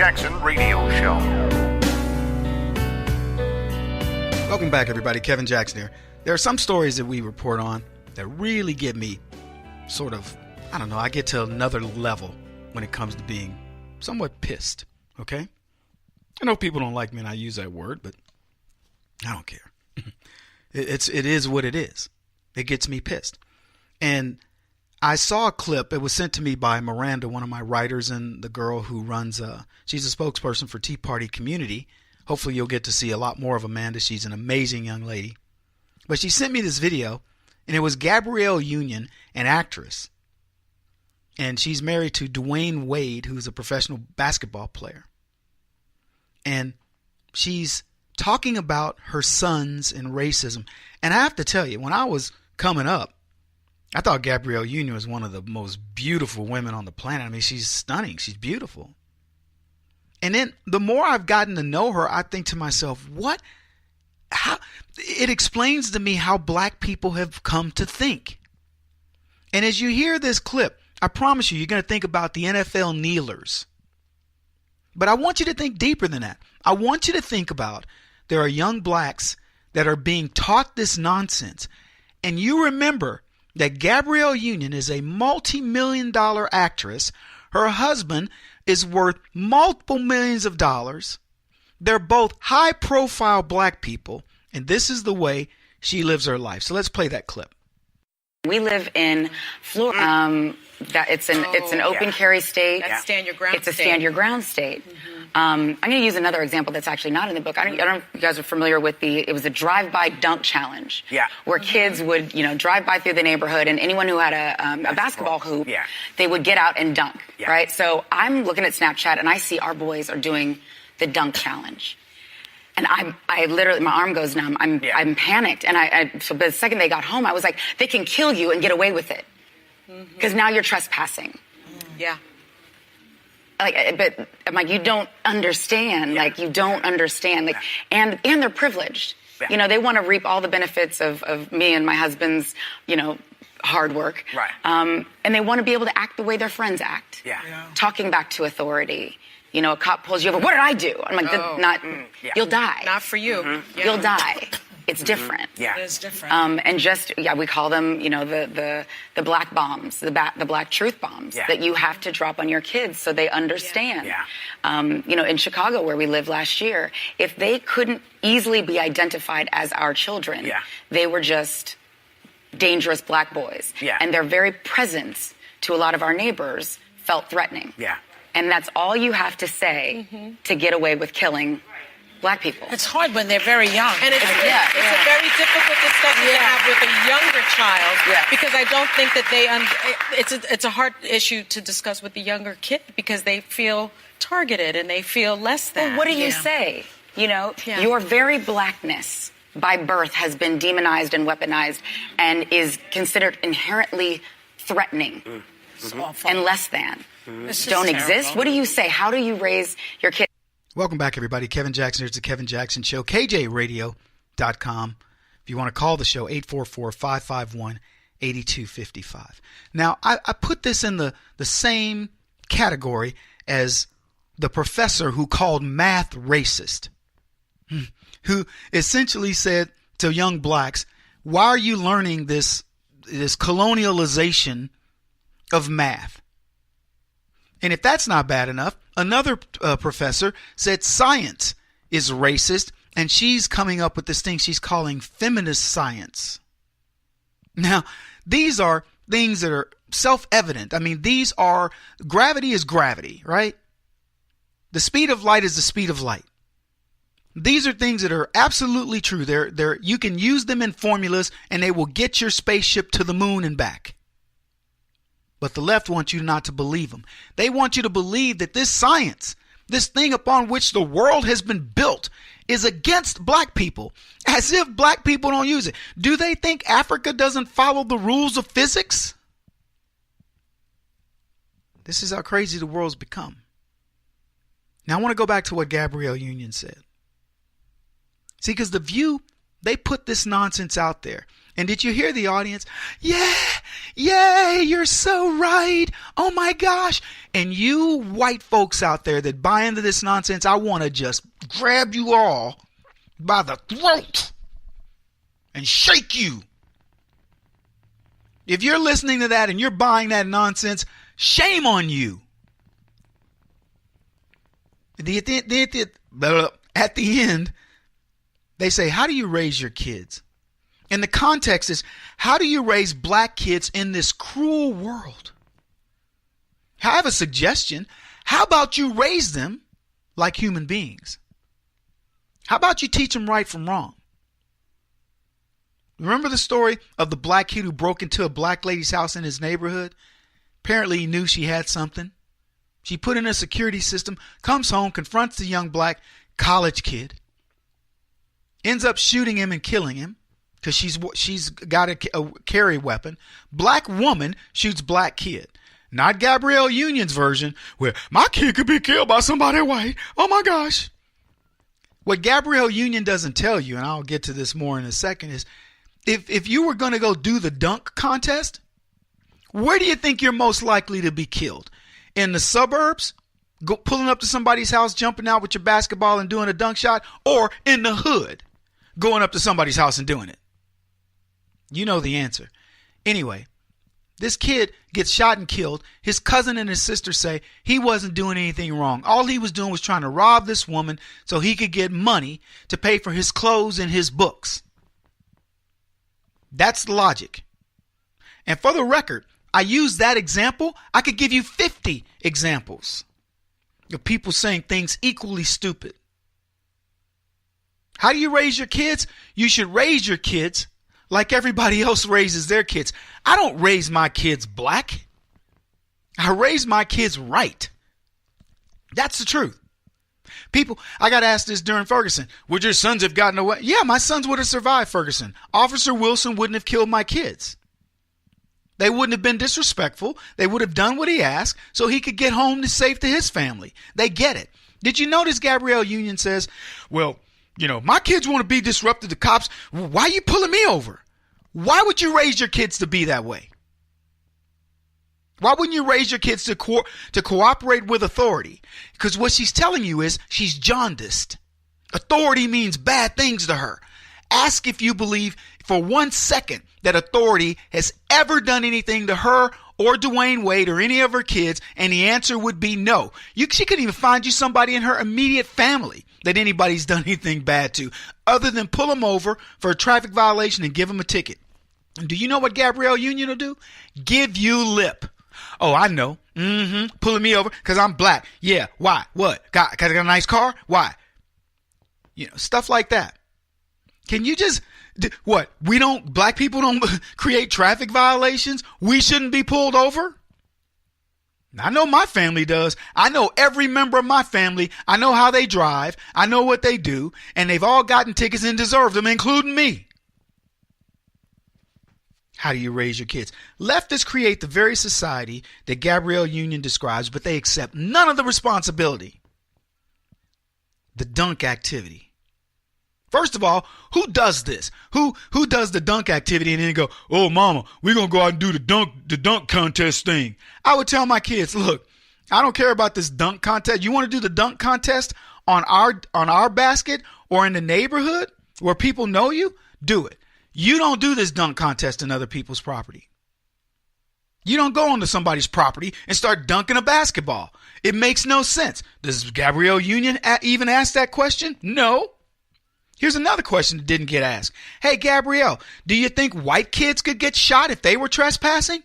Jackson Radio Show. Welcome back, everybody. Kevin Jackson here. There are some stories that we report on that really get me sort of, I get to another level when it comes to being somewhat pissed, okay? I know people don't like me when I use that word, but I don't care. It is what it is. It gets me pissed. And I saw a clip. It was sent to me by Miranda, one of my writers, and the girl who runs, she's a spokesperson for Tea Party Community. Hopefully you'll get to see a lot more of Amanda. She's an amazing young lady. But she sent me this video, and it was Gabrielle Union, an actress. And she's married to Dwayne Wade, who's a professional basketball player. And she's talking about her sons and racism. And I have to tell you, when I was coming up, I thought Gabrielle Union was one of the most beautiful women on the planet. I mean, she's stunning. She's beautiful. And then the more I've gotten to know her, I think to myself, how it explains to me how black people have come to think. And as you hear this clip, I promise you're going to think about the NFL kneelers. But I want you to think deeper than that. I want you to think about there are young blacks that are being taught this nonsense. And you remember that Gabrielle Union is a multi-million-dollar actress. Her husband is worth multiple millions of dollars. They're both high-profile black people, and this is the way she lives her life. So let's play that clip. We live in Florida. It's an open carry state. That's stand your ground. It's a stand your ground state. I'm going to use another example that's actually not in the book. I don't know if you guys are familiar with it was a drive-by dunk challenge. Yeah. Where kids would, drive by through the neighborhood, and anyone who had a basketball hoop, they would get out and dunk, right? So I'm looking at Snapchat, and I see our boys are doing the dunk challenge. And I literally, my arm goes numb. I'm panicked. And so the second they got home, I was like, they can kill you and get away with it. Because now you're trespassing. Yeah. But I'm like, you don't understand. Like, you don't understand. Like, and they're privileged. Yeah. They want to reap all the benefits of me and my husband's, hard work. Right. And they want to be able to act the way their friends act. Yeah. Talking back to authority. A cop pulls you over. What did I do? I'm like, you'll die. Not for you. Mm-hmm. Yeah. You'll die. It's different. Yeah. It is different. And we call them, the black bombs, the black truth bombs that you have to drop on your kids so they understand. Yeah. In Chicago, where we lived last year, if they couldn't easily be identified as our children, they were just dangerous black boys. Yeah. And their very presence to a lot of our neighbors felt threatening. Yeah. And that's all you have to say to get away with killing black people. It's hard when they're very young. And it's a very difficult discussion to have with a younger child because I don't think that it's a hard issue to discuss with the younger kid because they feel targeted and they feel less than. Well, what do you say? Your very blackness by birth has been demonized and weaponized and is considered inherently threatening and less than. Don't exist. What do you say? How do you raise your kids? Welcome back, everybody. Kevin Jackson here. It's the Kevin Jackson Show. KJRadio.com. If you want to call the show, 844-551-8255. Now, I put this in the same category as the professor who called math racist, who essentially said to young blacks, why are you learning this colonialization of math? And if that's not bad enough, another professor said science is racist, and she's coming up with this thing she's calling feminist science. Now, these are things that are self-evident. I mean, gravity is gravity, right? The speed of light is the speed of light. These are things that are absolutely true. You can use them in formulas, and they will get your spaceship to the moon and back. But the left wants you not to believe them. They want you to believe that this science, this thing upon which the world has been built, is against black people, as if black people don't use it. Do they think Africa doesn't follow the rules of physics? This is how crazy the world's become. Now I want to go back to what Gabrielle Union said. See, because The View, they put this nonsense out there. And did you hear the audience? Yeah, yay, you're so right. Oh my gosh. And you white folks out there that buy into this nonsense, I want to just grab you all by the throat and shake you. If you're listening to that and you're buying that nonsense, shame on you. At the end, they say, how do you raise your kids? And the context is, how do you raise black kids in this cruel world? I have a suggestion. How about you raise them like human beings? How about you teach them right from wrong? Remember the story of the black kid who broke into a black lady's house in his neighborhood? Apparently he knew she had something. She put in a security system, comes home, confronts the young black college kid, ends up shooting him and killing him because she's got a carry weapon. Black woman shoots black kid. Not Gabrielle Union's version where my kid could be killed by somebody white. Oh my gosh. What Gabrielle Union doesn't tell you, and I'll get to this more in a second, is if you were going to go do the dunk contest, where do you think you're most likely to be killed? In the suburbs, pulling up to somebody's house, jumping out with your basketball and doing a dunk shot, or in the hood, going up to somebody's house and doing it? You know the answer. Anyway, this kid gets shot and killed. His cousin and his sister say he wasn't doing anything wrong. All he was doing was trying to rob this woman so he could get money to pay for his clothes and his books. That's the logic. And for the record, I use that example. I could give you 50 examples of people saying things equally stupid. How do you raise your kids? You should raise your kids like everybody else raises their kids. I don't raise my kids black. I raise my kids right. That's the truth. People, I got asked this during Ferguson. Would your sons have gotten away? Yeah, my sons would have survived Ferguson. Officer Wilson wouldn't have killed my kids. They wouldn't have been disrespectful. They would have done what he asked so he could get home to safe to his family. They get it. Did you notice Gabrielle Union says, well, you know, my kids want to be disruptive to cops. Why are you pulling me over? Why would you raise your kids to be that way? Why wouldn't you raise your kids to cooperate with authority? Because what she's telling you is she's jaundiced. Authority means bad things to her. Ask if you believe for 1 second that authority has ever done anything to her or Dwayne Wade or any of her kids, and the answer would be no. She couldn't even find you somebody in her immediate family that anybody's done anything bad to, other than pull them over for a traffic violation and give them a ticket. And do you know what Gabrielle Union will do? Give you lip. Oh, I know. Pulling me over because I'm black. Yeah. Why? What? Because I got a nice car? Why? You know, stuff like that. Can you just, what? Black people don't create traffic violations? We shouldn't be pulled over? I know my family does. I know every member of my family. I know how they drive. I know what they do. And they've all gotten tickets and deserved them, including me. How do you raise your kids? Leftists create the very society that Gabrielle Union describes, but they accept none of the responsibility. The dunk activity. First of all, who does this? Who does the dunk activity and then go, oh, mama, we're going to go out and do the dunk contest thing. I would tell my kids, look, I don't care about this dunk contest. You want to do the dunk contest on our basket or in the neighborhood where people know you? Do it. You don't do this dunk contest in other people's property. You don't go onto somebody's property and start dunking a basketball. It makes no sense. Does Gabrielle Union even ask that question? No. Here's another question that didn't get asked. Hey, Gabrielle, do you think white kids could get shot if they were trespassing?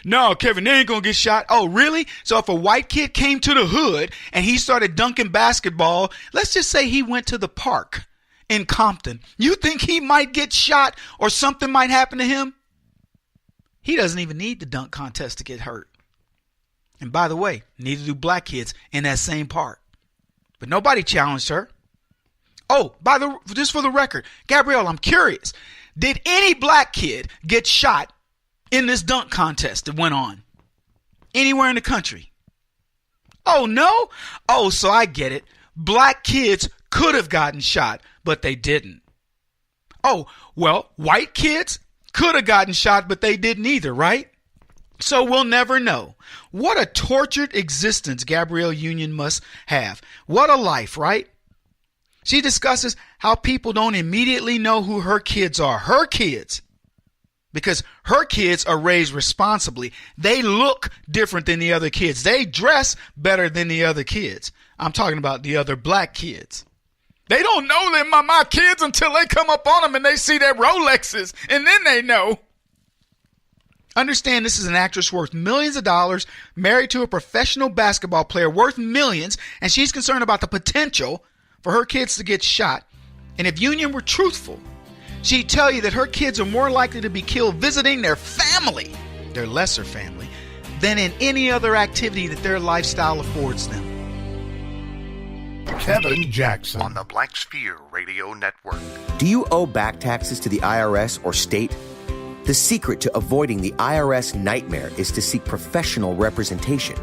No, Kevin, they ain't gonna get shot. Oh, really? So if a white kid came to the hood and he started dunking basketball, let's just say he went to the park in Compton, you think he might get shot or something might happen to him? He doesn't even need the dunk contest to get hurt. And by the way, neither do black kids in that same park. But nobody challenged her. Oh, just for the record, Gabrielle, I'm curious. Did any black kid get shot in this dunk contest that went on anywhere in the country? Oh, no? Oh, so I get it. Black kids could have gotten shot, but they didn't. Oh, well, white kids could have gotten shot, but they didn't either, right? So we'll never know. What a tortured existence Gabrielle Union must have. What a life, right? She discusses how people don't immediately know who her kids are. Her kids. Because her kids are raised responsibly. They look different than the other kids. They dress better than the other kids. I'm talking about the other black kids. They don't know them, my kids, until they come up on them and they see their Rolexes, and then they know. Understand, this is an actress worth millions of dollars, married to a professional basketball player worth millions, and she's concerned about the potential for her kids to get shot. And if Union were truthful, she'd tell you that her kids are more likely to be killed visiting their family, their lesser family, than in any other activity that their lifestyle affords them. Kevin Jackson on the Black Sphere Radio Network. Do you owe back taxes to the IRS or state? The secret to avoiding the IRS nightmare is to seek professional representation.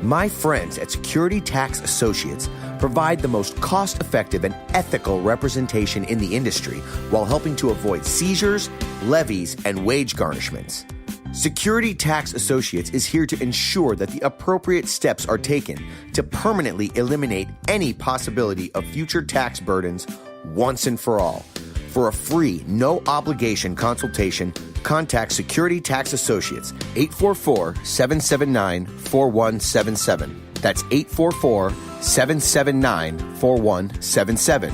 My friends at Security Tax Associates provide the most cost-effective and ethical representation in the industry while helping to avoid seizures, levies, and wage garnishments. Security Tax Associates is here to ensure that the appropriate steps are taken to permanently eliminate any possibility of future tax burdens once and for all. For a free, no-obligation consultation, contact Security Tax Associates, 844-779-4177. That's 844-779-4177.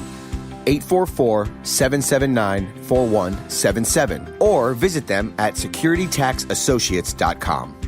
844-779-4177. Or visit them at securitytaxassociates.com.